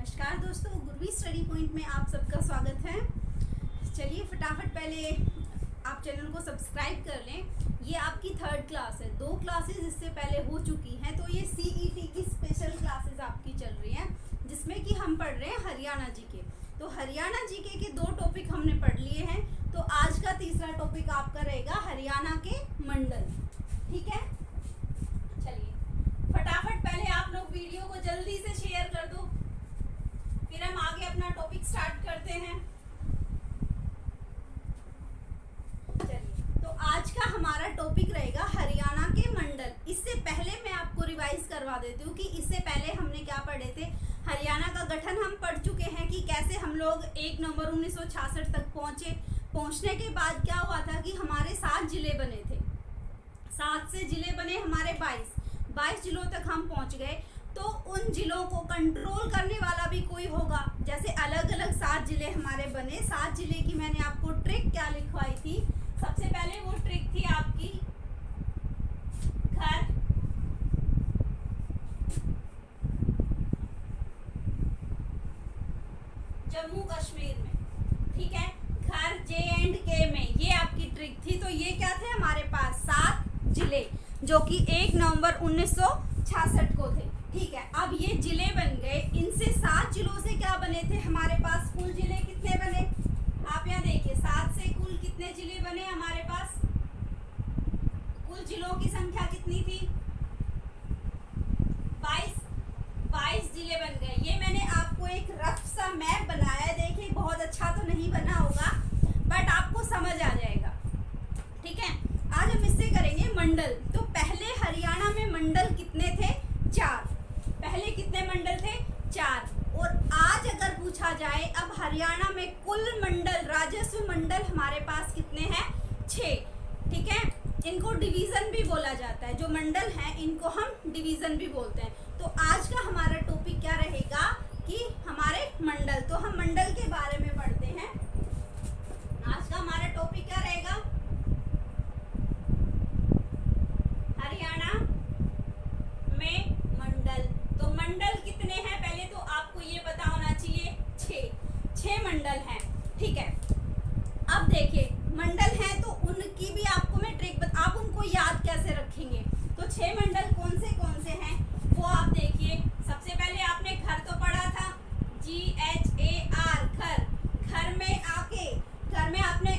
नमस्कार दोस्तों, गुरवी study point में आप सबका स्वागत है। चलिए फटाफट पहले आप चैनल को सब्सक्राइब कर लें। ये आपकी थर्ड क्लास है। 2 क्लासेस इससे पहले हो चुकी हैं, तो ये सीईटी की स्पेशल क्लासेस आपकी चल रही हैं, जिसमें कि हम पढ़ रहे हैं हरियाणा जीके। तो हरियाणा जीके के 2 टॉपिक हमने पढ़ लिए हैं। तो आज का तीसरा टॉपिक आपका रहेगा हरियाणा के मंडल। ठीक है, चलिए फटाफट पहले आप लोग वीडियो को जल्दी से शेयर कर दो, फिर हम आगे अपना टॉपिक स्टार्ट करते हैं। चलिए, तो आज का हमारा टॉपिक रहेगा हरियाणा के मंडल। इससे पहले मैं आपको रिवाइज करवा देती हूँ कि इससे पहले हमने क्या पढ़े थे। हरियाणा का गठन हम पढ़ चुके हैं कि कैसे हम लोग 1 नवंबर 1966 तक पहुंचे। पहुंचने के बाद क्या हुआ था कि हमारे 7 जिले बने थे। 7 से जिले बने हमारे 22 जिलों तक हम पहुंच गए। तो उन जिलों को कंट्रोल करने वाला भी कोई होगा। जैसे अलग अलग 7 जिले हमारे बने। 7 जिले की मैंने आपको ट्रिक क्या लिखवाई थी। सबसे पहले वो ट्रिक थी आपकी घर, जम्मू कश्मीर में, ठीक है, घर J&K में, ये आपकी ट्रिक थी। तो ये क्या थे हमारे पास 7 जिले, जो कि 1 नवंबर 1966 को थे। ठीक है, अब ये जिले बन गए। इनसे 7 जिलों से क्या बने थे हमारे पास, कुल जिले कितने बने आप यहाँ देखिए। 7 से कुल कितने जिले बने हमारे पास, कुल जिलों की संख्या कितनी थी, 22 जिले बन गए। ये मैंने आपको एक रफ सा मैप बनाया है। देखिए बहुत अच्छा तो नहीं बना होगा, बट आपको समझ आ जाएगा। ठीक है, आज हम इससे करेंगे मंडल। तो पहले हरियाणा में मंडल कितने थे, 4। पहले कितने मंडल थे, 4। और आज अगर पूछा जाए अब हरियाणा में कुल मंडल, राजस्व मंडल हमारे पास कितने हैं, 6। ठीक है, इनको डिवीजन भी बोला जाता है। जो मंडल हैं इनको हम डिवीजन भी बोलते हैं। तो आज का हमारा टॉपिक क्या रहेगा कि हमारे मंडल। तो हम मंडल के बारे में पढ़ते हैं। आज का हमारा टॉपिक क्या रहेगा, हरियाणा में मंडल। तो मंडल कितने हैं, पहले तो आपको ये पता होना चाहिए, 6 मंडल हैं। ठीक है, अब देखिए मंडल हैं तो उनकी भी आपको मैं ट्रिक आप उनको याद कैसे रखेंगे। तो 6 मंडल कौन से हैं वो आप देखिए। सबसे पहले आपने घर तो पढ़ा था, GHAR, घर। घर में आपने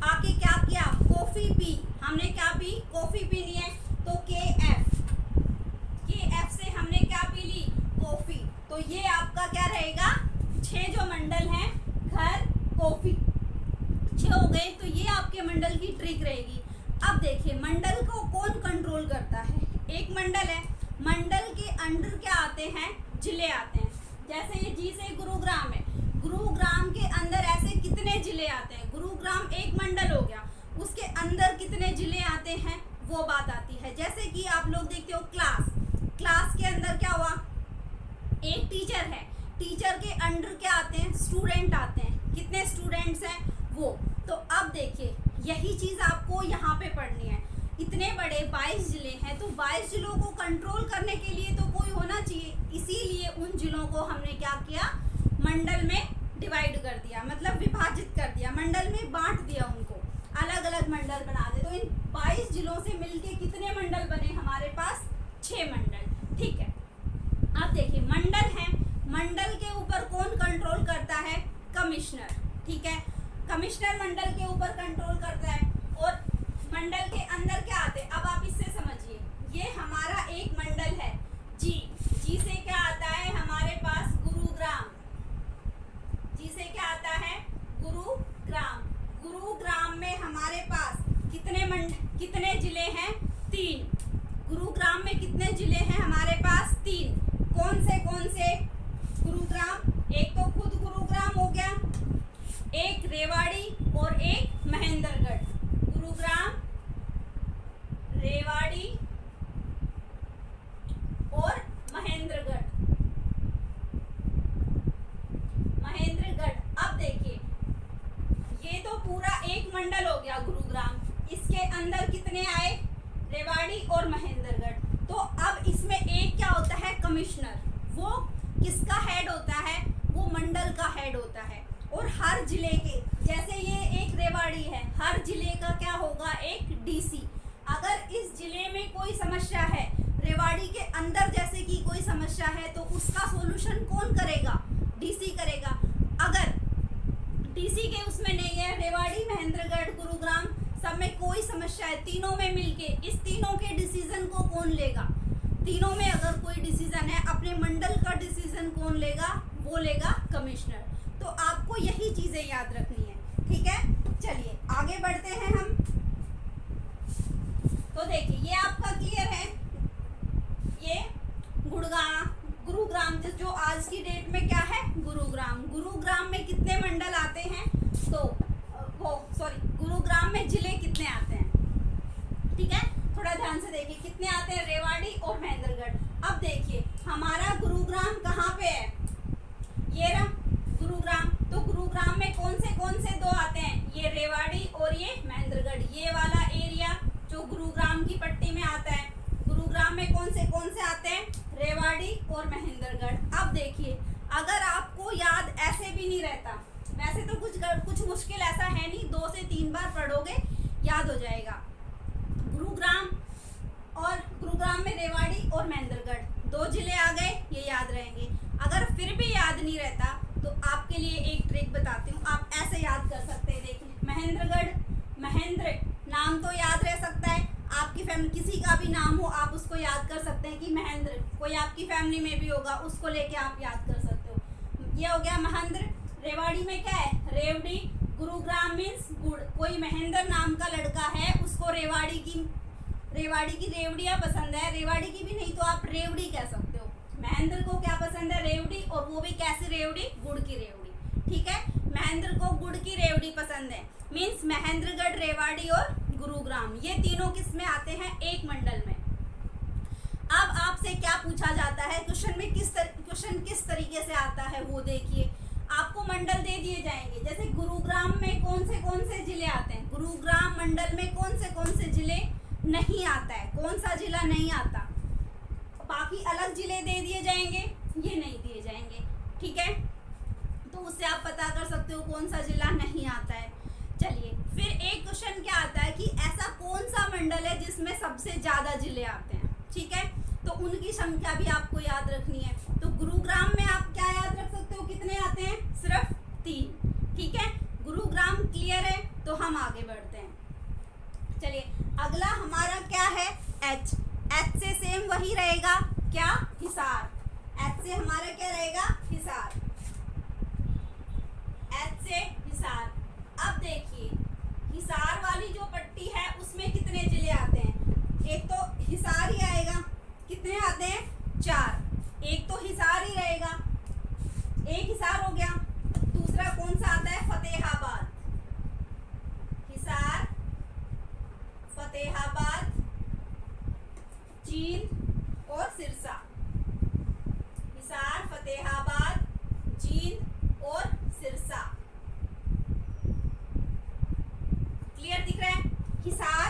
आके क्या किया, कॉफी पी। हमने क्या पी, कॉफी पीनी है। तो KF से हमने क्या पी ली, कॉफी। तो ये आपका क्या रहेगा, 6 जो मंडल हैं, घर, कॉफी, 6 हो गए। तो ये आपके मंडल की ट्रिक रहेगी। अब देखिए मंडल को कौन कंट्रोल करता है। एक मंडल है, मंडल के अंडर क्या आते हैं, जिले आते हैं। जैसे ये जी से गुरुग्राम है, गुरुग्राम के अंदर ऐसे कितने जिले आते हैं। गुरुग्राम एक मंडल हो गया, उसके अंदर कितने जिले आते हैं वो बात आती है। जैसे कि आप लोग देखते हो क्लास के अंदर क्या हुआ, एक टीचर है, टीचर के अंडर क्या आते हैं, स्टूडेंट आते हैं। कितने स्टूडेंट्स हैं वो। तो अब देखिए यही चीज आपको यहाँ पे पढ़नी है। इतने बड़े 22 जिले हैं, तो 22 जिलों को कंट्रोल करने के लिए तो कोई होना चाहिए। इसीलिए उन जिलों को हमने क्या किया, मंडल में डिवाइड कर दिया, मतलब विभाजित कर दिया, मंडल में बांट दिया, उनको अलग अलग मंडल बना दे। तो इन 22 जिलों से मिलके कितने मंडल बने हमारे पास, 6 मंडल। ठीक है, अब देखिए मंडल है, मंडल के ऊपर कौन कंट्रोल करता है, कमिश्नर। ठीक है, कमिश्नर मंडल के ऊपर कंट्रोल करता है। और मंडल के अंदर क्या आते हैं, अब आप इससे समझिए। ये हमारा एक मंडल है, जी से क्या आता है हमारे पास, गुरुग्राम। जी से क्या आता है, गुरुग्राम में हमारे पास कितने जिले हैं, 3। गुरुग्राम में कितने जिले हैं हमारे पास, 3। कौन से गुरुग्राम, एक तो खुद गुरुग्राम हो गया, एक रेवाड़ी और एक महेंद्रगढ़। गुरुग्राम, रेवाड़ी और महेंद्रगढ़। अब देखिए ये तो पूरा एक मंडल हो गया गुरुग्राम। इसके अंदर कितने आए, रेवाड़ी और महेंद्रगढ़। तो अब इसमें एक क्या होता है, कमिश्नर। वो किसका हेड होता है, वो मंडल का हेड होता है। और हर जिले के, जैसे ये एक रेवाड़ी है, हर जिले का क्या होगा, एक डीसी। अगर इस जिले में कोई समस्या है, रेवाड़ी के अंदर जैसे कि कोई समस्या है, तो उसका सॉल्यूशन कौन करेगा, डीसी करेगा। अगर डीसी के उसमें नहीं है, रेवाड़ी, महेंद्रगढ़, गुरुग्राम सब में कोई समस्या है, तीनों में मिलके इस तीनों के डिसीजन को कौन लेगा, तीनों में अगर कोई डिसीजन है, अपने मंडल का डिसीजन कौन लेगा, वो लेगा कमिश्नर। तो आपको यही चीजें याद रखनी है, ठीक है। चलिए आगे बढ़ते हैं हम। तो देखिए ये आपका क्लियर है, ये गुरुग्राम जो आज की डेट में क्या है, गुरुग्राम में कितने मंडल आते हैं, तो गुरुग्राम में जिले कितने आते हैं, ठीक है। थोड़ा ध्यान से देखिए कितने आते हैं, रेवाड़ी और महेंद्रगढ़। अब देखिए हमारा गुरुग्राम कहाँ पे है, ये रहा गुरुग्राम। तो गुरुग्राम में कौन से दो आते हैं, ये रेवाड़ी और ये महेंद्रगढ़। ये वाला एरिया जो गुरुग्राम की पट्टी में आता है, गुरुग्राम में कौन से आते हैं, रेवाड़ी और महेंद्रगढ़। अब देखिए अगर आपको याद ऐसे भी नहीं रहता, वैसे तो कुछ मुश्किल ऐसा है नहीं, 2 से 3 बार पढ़ोगे याद हो जाएगा। गुरुग्राम में रेवाड़ी और महेंद्रगढ़ 2 जिले आ गए, ये याद रहेंगे। अगर फिर भी याद नहीं रहता तो आपके लिए एक ट्रिक बताती हूँ, आप ऐसे याद कर सकते हैं। देखिए महेंद्र नाम तो याद रह सकता है, आपकी फैमिली किसी का भी नाम हो आप उसको याद कर सकते हैं कि महेंद्र, कोई आपकी फैमिली में भी होगा उसको लेके आप याद कर सकते हो। ये हो गया महेंद्र। रेवाड़ी में क्या है, रेवड़ी। गुरुग्राम मीन्स गुड़, कोई महेंद्र नाम का लड़का है, उसको रेवाड़ी की रेवड़ियाँ पसंद है, रेवाड़ी की भी नहीं तो आप रेवड़ी कह सकते हो। महेंद्र को क्या पसंद है, रेवड़ी, और वो भी कैसी रेवड़ी, गुड़ की रेवड़ी, ठीक है। महेंद्र को गुड़ की रेवड़ी पसंद है, मीन्स महेंद्रगढ़, रेवाड़ी और गुरुग्राम, ये तीनों किस में आते हैं, एक मंडल में। अब आपसे क्या पूछा जाता है क्वेश्चन में, क्वेश्चन किस तरीके से आता है वो देखिए। आपको मंडल दे दिए जाएंगे, जैसे गुरुग्राम में कौन से जिले आते हैं, गुरुग्राम मंडल में कौन से जिले नहीं आता है, कौन सा जिला नहीं आता, बाकी अलग जिले दे दिए जाएंगे, ये नहीं दिए जाएंगे, ठीक है। तो उससे आप पता कर सकते हो कौन सा जिला नहीं आता है। चलिए फिर एक क्वेश्चन क्या आता है कि ऐसा कौन सा मंडल है जिसमें सबसे ज्यादा जिले आते हैं, ठीक है। तो उनकी संख्या भी आपको याद रखनी है। तो गुरुग्राम में आप क्या याद रख सकते हो, कितने आते हैं, सिर्फ 3, ठीक है। गुरुग्राम क्लियर है, तो हम आगे बढ़ते हैं। चलिए अगला हमारा क्या है, एच से सेम वही रहेगा, क्या, हिसार। एच से हमारा क्या रहेगा, हिसार, एच से हिसार। अब देखिए हिसार वाली जो पट्टी है उसमें कितने जिले आते हैं, एक तो हिसार ही आएगा, कितने आते हैं, 4, एक तो हिसार ही रहेगा, एक हिसार हो गया। दूसरा कौन सा आता है, फतेहाबाद, हिसार, फतेहाबाद, जींद और सिरसा, हिसार, फतेहाबाद, जींद और सिरसा। क्लियर दिख रहा है, हिसार,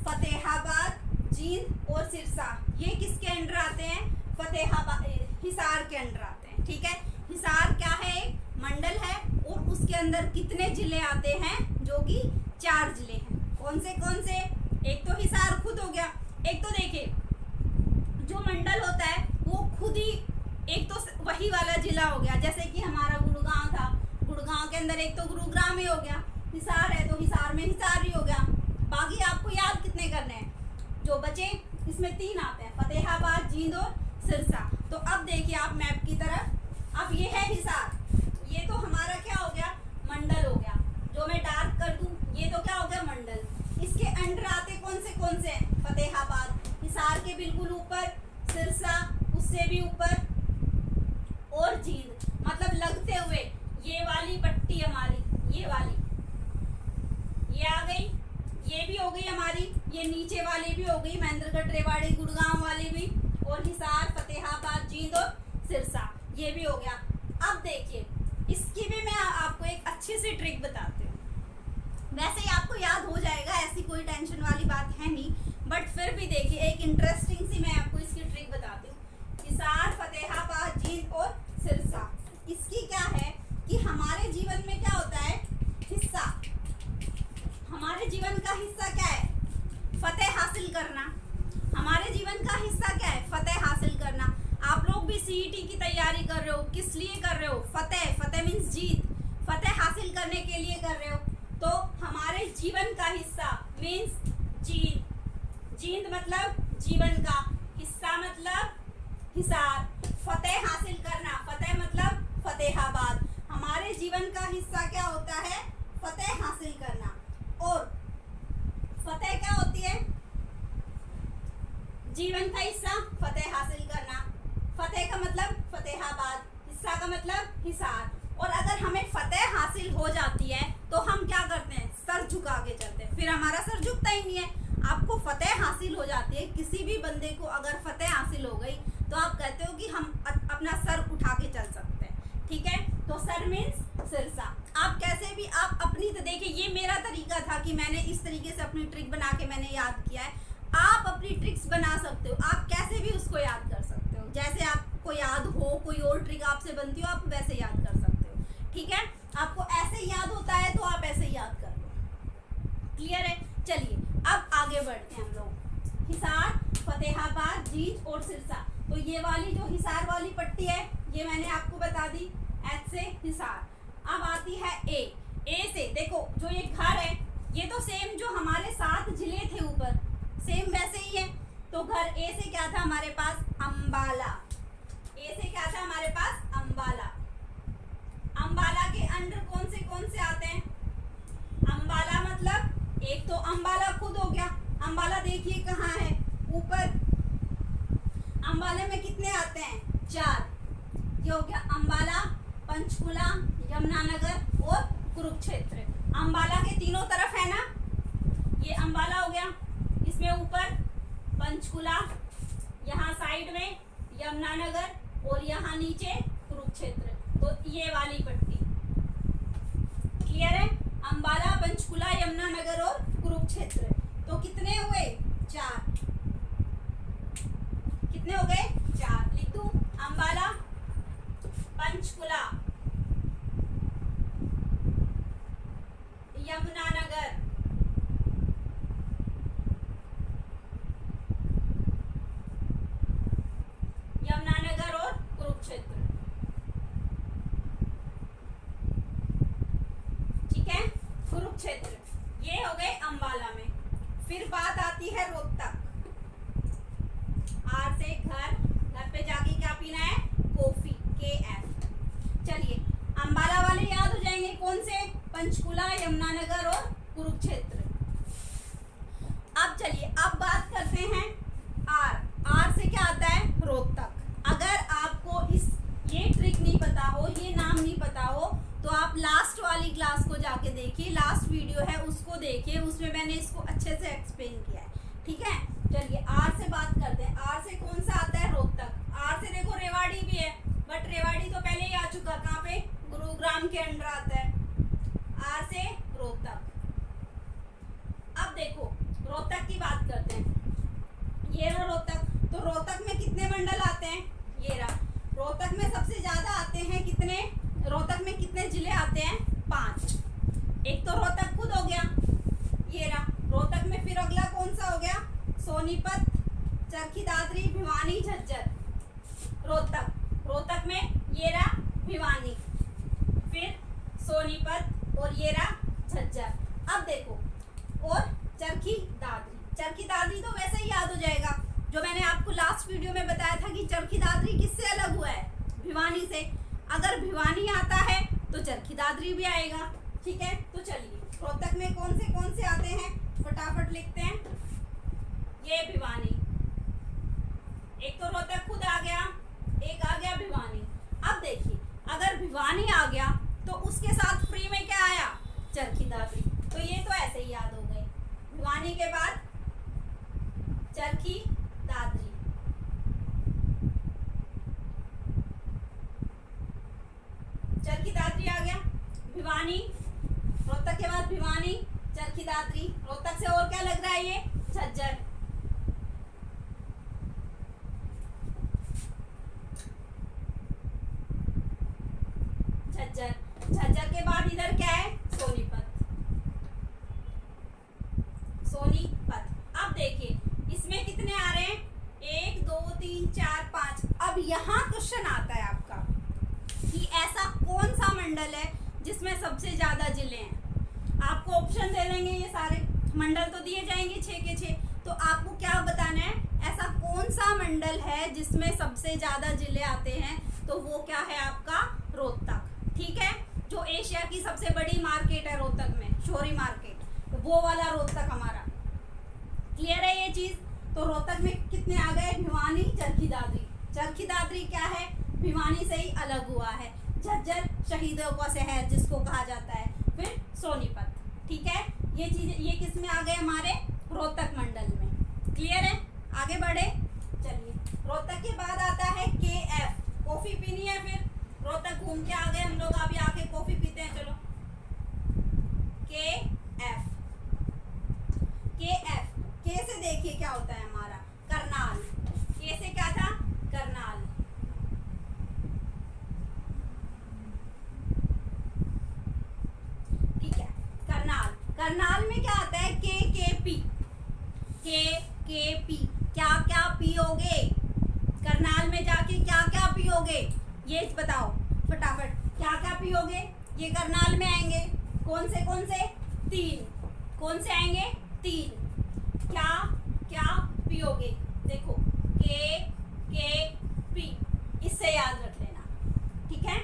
फतेहाबाद, जींद और सिरसा, ये किसके अंडर आते हैं, फतेहाबाद, हिसार के अंडर आते हैं, ठीक है। हिसार क्या है, एक मंडल है और उसके अंदर कितने जिले आते हैं, जो कि 4 जिले हैं। कौन से, एक तो हिसार खुद हो गया, एक तो देखिए जो मंडल होता है वो खुद ही एक तो वही वाला जिला हो गया, जैसे कि हमारा गुड़गांव था, गुड़गांव के अंदर एक तो गुरुग्राम ही हो गया, हिसार है तो हिसार में हिसार ही हो गया। बाकी आपको याद कितने करने हैं, जो बचे इसमें 3 आते हैं, फतेहाबाद, जींद और सिरसा। तो अब देखिए आप मैप की तरफ, अब ये है हिसार, ये तो हमारा क्या हो गया, मंडल हो गया, जो मैं डार्क कर दूं ये तो क्या हो गया, मंडल। इसके अंडर आते कौन से फतेहाबाद, हिसार के बिल्कुल ऊपर, सिरसा उससे भी ऊपर, और जींद, मतलब लगते हुए ये वाली पट्टी हमारी, ये वाली ये आ गई, ये भी हो गई हमारी, ये नीचे वाली भी हो गई, महेंद्रगढ़, रेवाड़ी, गुड़गांव वाली भी, और हिसार, फतेहाबाद, जींद और सिरसा, ये भी हो गया। अब देखिए इसकी भी मैं आपको एक अच्छी सी ट्रिक बताती हूँ, वैसे ही आपको याद हो जाएगा, ऐसी कोई टेंशन वाली बात है नहीं, बट फिर भी देखिए एक इंटरेस्टिंग सी मैं आपको इसकी ट्रिक बताती हूँ। हिसार, फतेहाबाद, जींद और कि हमारे जीवन में क्या होता है, हिस्सा, हमारे जीवन का हिस्सा क्या है, फतेह हासिल करना। हमारे जीवन का हिस्सा क्या है, फतेह हासिल करना। आप लोग भी सीईटी की तैयारी कर रहे हो, किस लिए कर रहे हो, फतेह, फतेह मीन्स जीत, फतेह हासिल करने के लिए कर रहे हो। तो हमारे जीवन का हिस्सा मीन्स जीत, जीत मतलब जीवन का, हिस्सा मतलब हिसार, फतेह हासिल करना, फतेह मतलब फतेहाबाद। हमारे जीवन का हिस्सा क्या होता है, फतेह हासिल करना। और फतेह क्या होती है, जीवन का हिस्सा फतेह हासिल करना, फतेह का मतलब फतेहाबाद, हिस्सा का मतलब हिसार। और अगर हमें फतेह हासिल हो जाती है तो हम क्या करते हैं, सर झुका के चलते हैं, फिर हमारा सर झुकता ही नहीं है। आपको फतेह हासिल हो जाती है, किसी भी बंदे को अगर फतेह हासिल हो गई तो आप कहते हो कि हम अपना सर उठा के चल सकते हैं, ठीक है। तो सर मीन्स सिरसा। आप कैसे भी, आप अपनी, तो देखिए ये मेरा तरीका था कि मैंने इस तरीके से अपनी ट्रिक बना के मैंने याद किया है। आप अपनी ट्रिक्स बना सकते हो, आप कैसे भी उसको याद कर सकते हो, जैसे आपको याद हो, कोई और ट्रिक आपसे बनती हो आप वैसे याद कर सकते हो, ठीक है। आपको ऐसे याद होता है तो आप ऐसे याद कर लो, क्लियर है। चलिए अब आगे बढ़ते हैं हम लोग। हिसार, फतेहाबाद, जीत और सिरसा। तो ये वाली जो हिसार वाली पट्टी है ये मैंने आपको बता दी, एच से हिसार। अब आती है ए से, देखो जो ये घर है ये तो सेम जो हमारे 7 जिले थे ऊपर, सेम वैसे ही है। तो घर ए से क्या था हमारे पास, अंबाला। ए से क्या था हमारे पास, अंबाला। अंबाला के अंडर कौन से आते हैं, अंबाला मतलब एक तो अंबाला खुद हो गया, अंबाला देखिए कहाँ है, ऊपर। अंबाले में कितने आते हैं, 4। ये हो गया अंबाला, पंचकुला, यमुनानगर और कुरुक्षेत्र। अंबाला के तीनों तरफ है ना, ये अंबाला हो गया, इसमें ऊपर पंचकुला, यहाँ साइड में यमुनानगर और यहाँ नीचे कुरुक्षेत्र। तो ये वाली पट्टी क्लियर है, अंबाला, पंचकुला, यमुनानगर और कुरुक्षेत्र। तो कितने हुए, 4। कितने हो गए, 4। लिख दूं, अंबाला, पंचकुला, यमुनानगर, और कुरुक्षेत्र, ठीक है। कुरुक्षेत्र ये हो गए अंबाला में। फिर बात आती है रोहतक। आर से घर, घर पे जाके क्या पीना है, कॉफी, KF। चलिए अंबाला वाले याद हो जाएंगे कौन से, पंचकुला, यमुनानगर और कुरुक्षेत्र। अब चलिए अब बात करते हैं आर से क्या आता है, रोहतक। अगर आपको ये ट्रिक नहीं पता हो, ये नाम नहीं पता हो, तो आप लास्ट वाली क्लास को जाके देखिए, लास्ट वीडियो है उसको देखिए, उसमें मैंने इसको अच्छे से एक्सप्लेन किया है, ठीक है। चलिए आर से बात करते हैं। आर से कौन सा आता है, रोहतक। आर से देखो रेवाड़ी भी है, बट रेवाड़ी तो पहले ही आ चुका, कहाँ पे, गुरुग्राम के अंडर आता है। आर से रोहतक। अब देखो रोहतक की बात करते हैं, ये रहा रोहतक। तो रोहतक में कितने मंडल आते हैं, ये रहा। रोहतक में सबसे ज्यादा आते हैं कितने, रोहतक में कितने जिले आते हैं, 5। एक तो रोहतक खुद हो गया, ये रहा रोहतक में। फिर अगला कौन सा हो गया, सोनीपत, चरखी दादरी, भिवानी, झज्जर। रोहतक में ये रहा भिवानी, फिर सोनीपत और ये रहा झज्जर। अब देखो और चरखी दादरी तो वैसे ही याद हो जाएगा, जो मैंने आपको लास्ट वीडियो में बताया था कि चरखी दादरी किससे अलग हुआ है, भिवानी से। अगर भिवानी आता है तो चरखी दादरी भी आएगा, ठीक है। तो चलिए रोहतक में कौन से आते हैं, फटाफट लिखते हैं। ये भिवानी, एक तो रोहतक खुद आ गया, एक आ गया भिवानी। अब देखिए अगर भिवानी आ गया तो उसके साथ फ्री में क्या आया, चरखी दादरी। तो ये तो ऐसे ही याद हो गए, भिवानी के बाद चरखी दादरी। चरखी दादरी आ गया, भिवानी, रोहतक के बाद भिवानी, चरखी दादरी। रोहतक से और क्या लग रहा है, ये झज्जर। झज्जर के बाद इधर क्या है, सोनीपत। सोनीपत। अब देखिए इसमें कितने आ रहे हैं, 1 2 3 4 5। अब यहाँ क्वेश्चन आता है आपका कि ऐसा कौन सा मंडल है जिसमें सबसे ज्यादा जिले हैं। आपको ऑप्शन दे देंगे, ये सारे मंडल तो दिए जाएंगे 6 के 6, तो आपको क्या बताना है, ऐसा कौन सा मंडल है जिसमें सबसे ज्यादा जिले आते हैं। तो वो क्या है आपका, रोहतक। ठीक है, जो एशिया की सबसे बड़ी मार्केट है रोहतक में, शोरी मार्केट, तो वो वाला रोहतक हमारा। क्लियर है ये चीज। तो रोहतक में कितने आ गए, भिवानी, चरखी दादरी। चरखी दादरी क्या है, भिवानी से ही अलग हुआ है। झज्जर शहीदों का शहर जिसको कहा जाता है। फिर सोनीपत। ठीक है, ये चीज, ये किस में आ गए, हमारे रोहतक मंडल में। क्लियर है, आगे बढ़े। चलिए, रोहतक के बाद आता है KF। कॉफी पीनी है, फिर रोहतक घूम के आ गए हम लोग, अभी आके कॉफी पीते हैं। चलो, KF। KF के से देखिए क्या होता है हमारा, करनाल। के से क्या था, करनाल। ठीक है, करनाल। करनाल में क्या आता है, KKP। KKP, क्या क्या पियोगे, करनाल में जाके क्या क्या पियोगे, ये बताओ फटाफट। क्या क्या पियोगे, ये करनाल में आएंगे। कौन से 3। कौन से आएंगे, 3। क्या क्या पियोगे, देखो KKP, इससे याद रख लेना। ठीक है,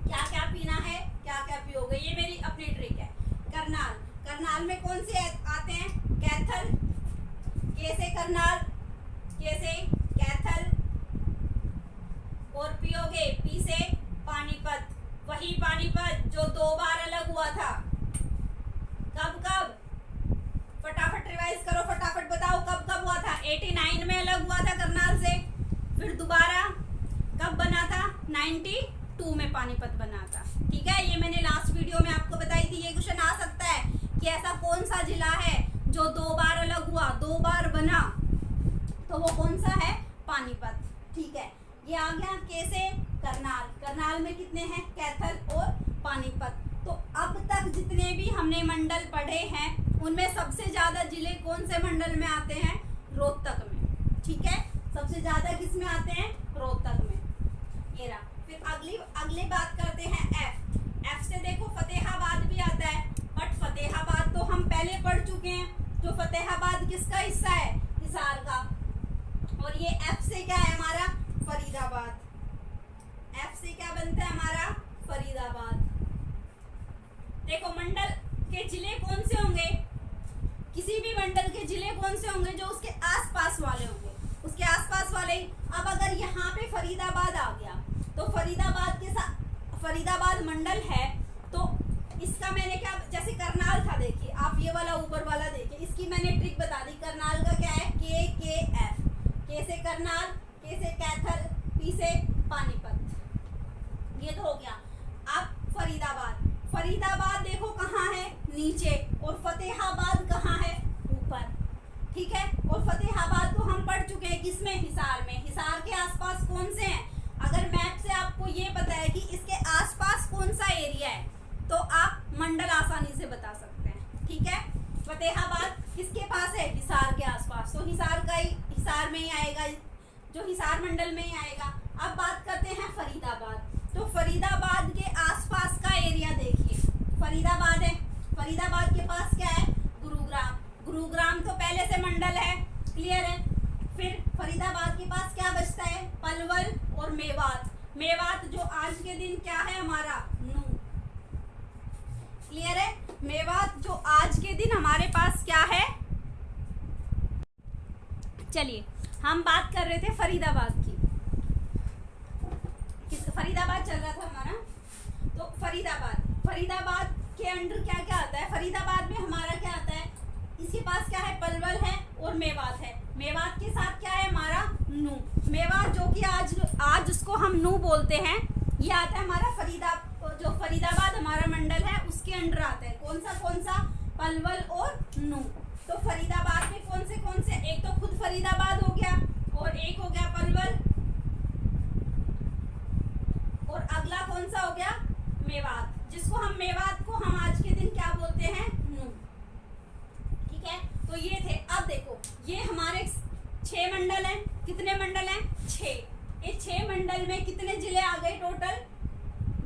क्या क्या पीना है, क्या क्या पियोगे, ये मेरी अपनी ट्रिक है। करनाल, करनाल में कौन से आते हैं, कैथल। के से करनाल, के से कैथल। और पियोगे, पी से पानीपत। वही पानीपत जो 2 बार अलग हुआ था। कब कब, फटाफट रिवाइज करो, फटाफट बताओ कब कब हुआ था। 89 में अलग हुआ था करनाल से। फिर दोबारा कब बना था, 92 में पानीपत बना था। ठीक है, ये मैंने लास्ट वीडियो में आपको बताई थी। ये क्वेश्चन आ सकता है कि ऐसा कौन सा जिला है जो 2 बार अलग हुआ, 2 बार बना, तो वो कौन सा है, पानीपत। ठीक है, ये आ गया कैसे, करनाल। करनाल में कितने हैं, कैथल और पानीपत। तो अब तक जितने भी हमने मंडल पढ़े हैं उनमें सबसे ज्यादा जिले कौन से मंडल में आते हैं, रोहतक में। ठीक है, सबसे ज्यादा किस में आते हैं, रोहतक में। ये रहा। फिर अगली बात करते हैं F से देखो फतेहाबाद भी आता है, बट फतेहाबाद तो हम पहले पढ़ चुके हैं। जो फतेहाबाद किसका हिस्सा है, हिसार का। और ये F से क्या है हमारा, फरीदाबाद। F से क्या बनता है हमारा, फरीदाबाद। देखो मंडल के जिले कौन से होंगे, किसी भी मंडल के जिले कौन से होंगे, जो उसके आसपास वाले होंगे, उसके आसपास वाले। अब अगर यहाँ पे फरीदाबाद आ गया तो फरीदाबाद के साथ, फरीदाबाद मंडल है तो इसका मैंने क्या, जैसे करनाल था, देखिए आप ये वाला ऊपर वाला देखिए, इसकी मैंने ट्रिक बता दी। करनाल का क्या है, KKF। के से करनाल, के से कैथल, पी से पानीपत। ये तो हो गया। अब फरीदाबाद, फरीदाबाद देखो कहाँ है, नीचे, और फतेहाबाद कहाँ है, ऊपर। ठीक है, और फतेहाबाद तो हम पढ़ चुके हैं किसमें, हिसार में। हिसार के आसपास कौन से हैं, अगर मैप से आपको ये पता है कि इसके आसपास कौन सा एरिया है तो आप मंडल आसानी से बता सकते हैं। ठीक है, फतेहाबाद किसके पास है, हिसार के आसपास, तो हिसार का ही, हिसार में ही आएगा, जो हिसार मंडल में ही आएगा। अब बात करते हैं फरीदाबाद। तो फरीदाबाद के आसपास का एरिया देखिए, फरीदाबाद है, फरीदाबाद के पास क्या है, गुरुग्राम। गुरुग्राम तो पहले से मंडल है, क्लियर है। फिर फरीदाबाद के पास क्या बचता है, पलवल और मेवात। मेवात जो आज के दिन क्या है हमारा, नू। क्लियर है, मेवात जो आज के दिन हमारे पास क्या है। चलिए, हम बात कर रहे थे फरीदाबाद की, फरीदाबाद चल रहा था हमारा। तो फरीदाबाद, फरीदाबाद के अंडर क्या क्या आता है, फरीदाबाद में हमारा क्या आता है, इसके पास क्या है, पलवल है और मेवात है। मेवात के साथ क्या है हमारा, नू। मेवात जो कि आज उसको हम नू बोलते हैं, ये आता है हमारा जो फरीदाबाद हमारा मंडल है उसके अंडर आता है। कौन सा, पलवल और नू। तो फरीदाबाद में कौन से, एक तो खुद फरीदाबाद हो गया और एक हो गया पलवल, और अगला कौन सा हो गया, मेवात, जिसको हम मेवात को हम आज के दिन क्या बोलते हैं, नून। ठीक है, तो ये थे। अब देखो ये हमारे 6 मंडल हैं। कितने मंडल हैं? 6। ये 6 मंडल में कितने जिले आ गए? टोटल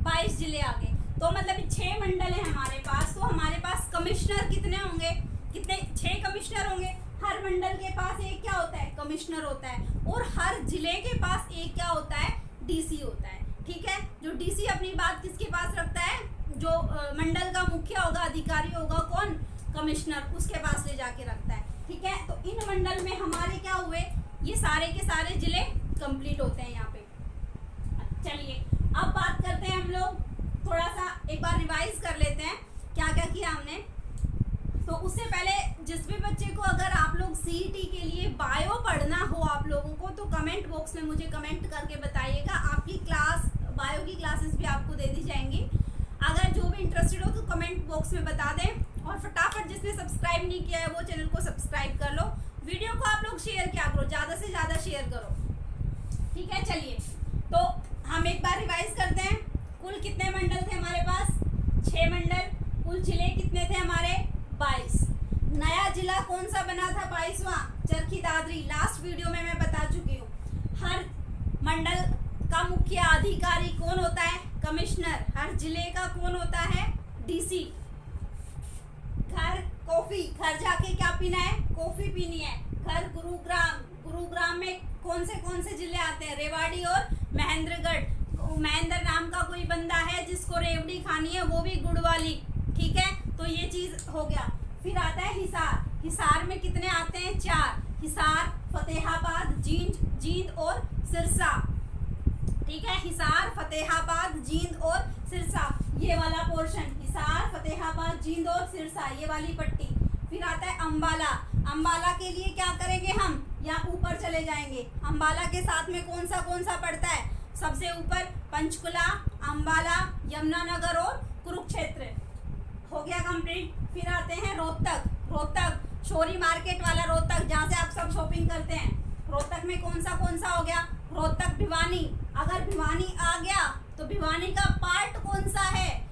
22 जिले आ गए। तो मतलब 6 मंडल है हमारे पास। तो हमारे पास कमिश्नर कितने होंगे? कितने? 6 कमिश्नर होंगे। हर मंडल के पास एक क्या होता है? कमिश्नर होता है। और हर जिले के पास एक क्या होता है? डीसी होता है। ठीक है, जो डीसी अपनी बात किसके पास रखता है? जो मंडल का मुखिया होगा, अधिकारी होगा, कौन? कमिश्नर, उसके पास ले जाके रखता है। ठीक है, तो इन मंडल में हमारे क्या हुए? ये सारे के सारे जिले कंप्लीट होते हैं यहाँ पे। चलिए अब बात करते हैं हम लोग, थोड़ा सा एक बार रिवाइज कर लेते हैं क्या क्या किया हमने। तो उससे पहले जिस भी बच्चे को अगर आप लोग सीईटी के लिए बायो पढ़ना हो आप लोगों को, तो कमेंट बॉक्स में मुझे कमेंट करके बताइएगा। आपकी क्लास, बायो की क्लासेस भी आपको दे दी जाएंगी। अगर जो भी इंटरेस्टेड हो तो कमेंट बॉक्स में बता दें। और फटाफट जिसने सब्सक्राइब नहीं किया है वो चैनल को सब्सक्राइब कर लो। वीडियो को आप लोग शेयर किया करो, ज़्यादा से ज़्यादा शेयर करो। ठीक है, चलिए तो हम एक बार रिवाइज करते हैं। कुल कितने मंडल थे हमारे पास? 6 मंडल। कुल जिले कितने थे हमारे? 22। नया जिला कौन सा बना था? 22वां, चरखी दादरी। लास्ट वीडियो में मैं बता चुकी हूँ। हर मंडल का मुख्य अधिकारी कौन होता है? कमिश्नर। हर जिले का कौन होता है? डीसी। घर कॉफी, घर जाके क्या पीना है? कॉफी पीनी है। घर गुरुग्राम, गुरुग्राम में कौन से जिले आते हैं? रेवाड़ी और महेंद्रगढ़। महेंद्र नाम का कोई बंदा है जिसको रेवड़ी खानी है, वो भी गुड़ वाली। ठीक है, तो ये चीज हो गया। फिर आता है हिसार। हिसार में कितने आते हैं? 4। हिसार, फतेहाबाद, जींद और सिरसा। ठीक है, हिसार, फतेहाबाद, जींद और सिरसा, ये वाला पोर्शन। हिसार, फतेहाबाद, जींद और सिरसा, ये वाली पट्टी। फिर आता है अंबाला। अंबाला के लिए क्या करेंगे हम? यहाँ ऊपर चले जाएंगे। अंबाला के साथ में कौन सा पड़ता है? सबसे ऊपर पंचकुला, अंबाला, यमुनानगर और कुरुक्षेत्र। हो गया कंप्लीट। फिर आते हैं रोहतक। रोहतक शोरी मार्केट वाला रोहतक, जहाँ से आप सब शॉपिंग करते हैं। रोहतक में कौन सा हो गया? रोहतक भिवानी। अगर भिवानी आ गया तो भिवानी का पार्ट कौन सा है?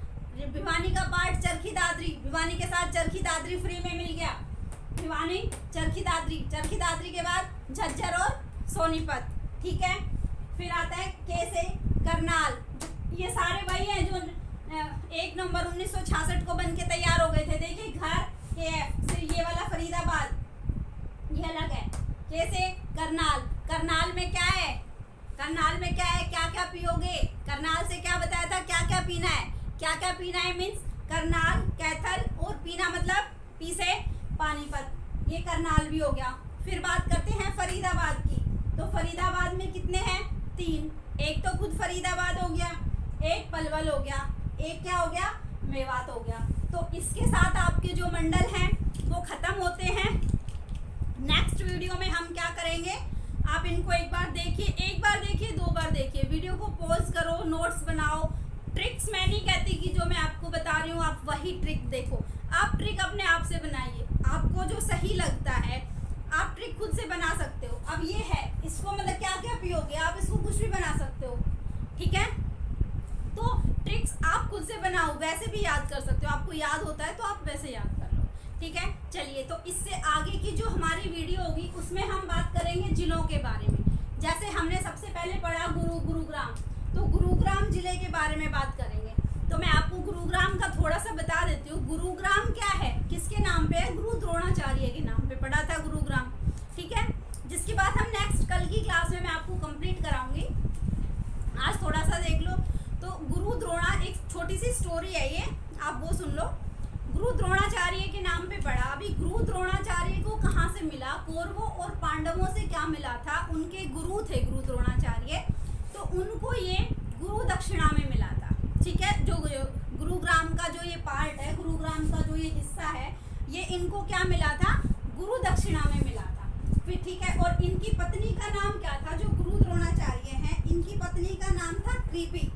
भिवानी का पार्ट चरखी दादरी। भिवानी के साथ चरखी दादरी फ्री में मिल गया। भिवानी, चरखी दादरी। चरखी दादरी के बाद झज्जर और सोनीपत। ठीक है, फिर आता है के से करनाल। ये सारे वही हैं जो 1 नवंबर 1966 को बन के तैयार हो गए थे। देखिए, घर के सिर्फ ये वाला फरीदाबाद, ये अलग है। के से करनाल। करनाल में क्या है? करनाल में क्या है? क्या क्या पियोगे? करनाल से क्या बताया था? क्या क्या पीना है? क्या क्या पीना है मीन्स करनाल, कैथल, और पीना मतलब पी से पानीपत। ये करनाल भी हो गया। फिर बात करते हैं फरीदाबाद की। तो फरीदाबाद में कितने हैं? 3। एक तो खुद फरीदाबाद हो गया, एक पलवल हो गया, एक क्या हो गया? मेवात हो गया। तो इसके साथ आपके जो मंडल हैं वो खत्म होते हैं। नेक्स्ट वीडियो में हम क्या करेंगे, आप इनको एक बार देखिए 2 बार देखिए। वीडियो को पॉज करो, नोट्स बनाओ। ट्रिक्स मैं नहीं कहती कि जो मैं आपको बता रही हूँ आप वही ट्रिक देखो। आप ट्रिक अपने आप से बनाइए। आपको जो सही लगता है आप ट्रिक खुद से बना सकते हो। अब ये है, इसको मतलब क्या क्या पियोगे, आप इसको कुछ भी बना सकते हो। ठीक है, तो ट्रिक्स आप खुद से बनाओ, वैसे भी याद कर सकते हो। आपको याद होता है तो आप वैसे याद कर लो। ठीक है, चलिए तो इससे आगे की जो हमारी वीडियो होगी उसमें हम बात करेंगे जिलों के बारे में। जैसे हमने सबसे पहले पढ़ा गुरुग्राम, तो गुरुग्राम जिले के बारे में बात करेंगे। तो मैं आपको गुरुग्राम का थोड़ा सा बता देती हूँ। गुरुग्राम क्या है, किसके नाम पे है? गुरु द्रोणाचार्य के नाम पे पढ़ा था गुरुग्राम। ठीक है, जिसकी बात हम नेक्स्ट कल की क्लास में मैं आपको कंप्लीट कराऊंगी। आज थोड़ा सा देख लो। तो गुरु द्रोणा, एक छोटी सी स्टोरी है ये, आप वो सुन लो। गुरु द्रोणाचार्य के नाम पे पढ़ा। अभी गुरु द्रोणाचार्य को कहाँ से मिला? कौरवों और पांडवों से क्या मिला था? उनके गुरु थे गुरु द्रोणाचार्य, तो उनको ये गुरु दक्षिणा में मिला था। ठीक है, जो गुरुग्राम का जो ये पार्ट है, गुरुग्राम का जो ये हिस्सा है, ये इनको क्या मिला था? गुरु दक्षिणा में मिला था। फिर ठीक है, और इनकी पत्नी का नाम क्या था? जो गुरु द्रोणाचार्य हैं, इनकी पत्नी का नाम था कृपी।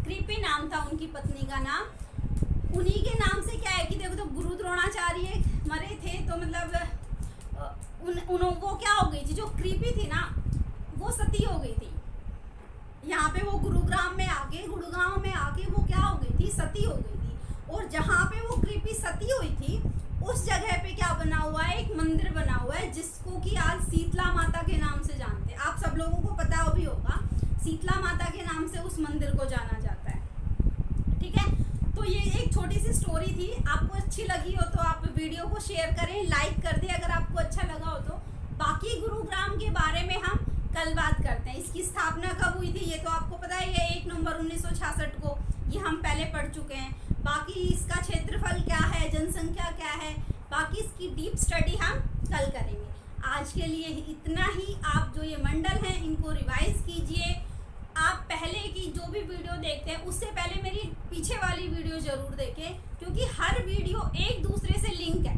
कृपी नाम था उनकी पत्नी का नाम। उन्हीं के नाम से क्या है कि देखो, तो गुरु द्रोणाचार्य मरे थे तो मतलब वो क्या हो गई थी, जो कृपी थी ना वो सती हो गई थी। यहाँ पे वो गुरुग्राम में आके जहाँ पे वो कृपी सती हुई थी उस जगह पे क्या बना हुआ है, एक मंदिर बना हुआ है जिसको कि आज शीतला माता के नाम से जानते हैं। आप सब लोगों को पता भी होगा, शीतला माता के नाम से उस मंदिर को जाना जाता है। ठीक है, तो ये एक छोटी सी स्टोरी थी। आपको अच्छी लगी हो तो आप वीडियो को शेयर करें, लाइक कर दें अगर आपको अच्छा लगा हो तो। बाकी गुरुग्राम के बारे में हम कल बात करते हैं। इसकी स्थापना कब हुई थी ये तो आपको पता है, ये 1 नवंबर 1966 को, ये हम पहले पढ़ चुके हैं। बाकी इसका क्षेत्रफल क्या है, जनसंख्या क्या है, बाकी इसकी डीप स्टडी हम कल करेंगे। आज के लिए इतना ही। आप जो ये मंडल हैं इनको रिवाइज कीजिए। आप पहले की जो भी वीडियो देखते हैं उससे पहले मेरी पीछे वाली वीडियो जरूर देखें, क्योंकि हर वीडियो एक दूसरे से लिंक है।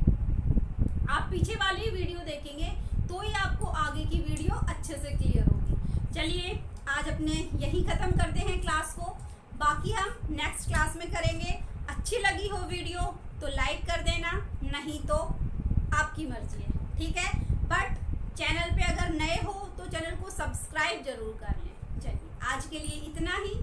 आप पीछे वाली वीडियो देखेंगे तो ही आपको आगे की वीडियो अच्छे से क्लियर होगी। चलिए आज अपने यही खत्म करते हैं क्लास को, बाकी हम नेक्स्ट क्लास में करेंगे। अच्छी लगी हो वीडियो तो लाइक कर देना, नहीं तो आपकी मर्जी है, ठीक है। बट चैनल पे अगर नए हो तो चैनल को सब्सक्राइब जरूर कर लें। चलिए आज के लिए इतना ही।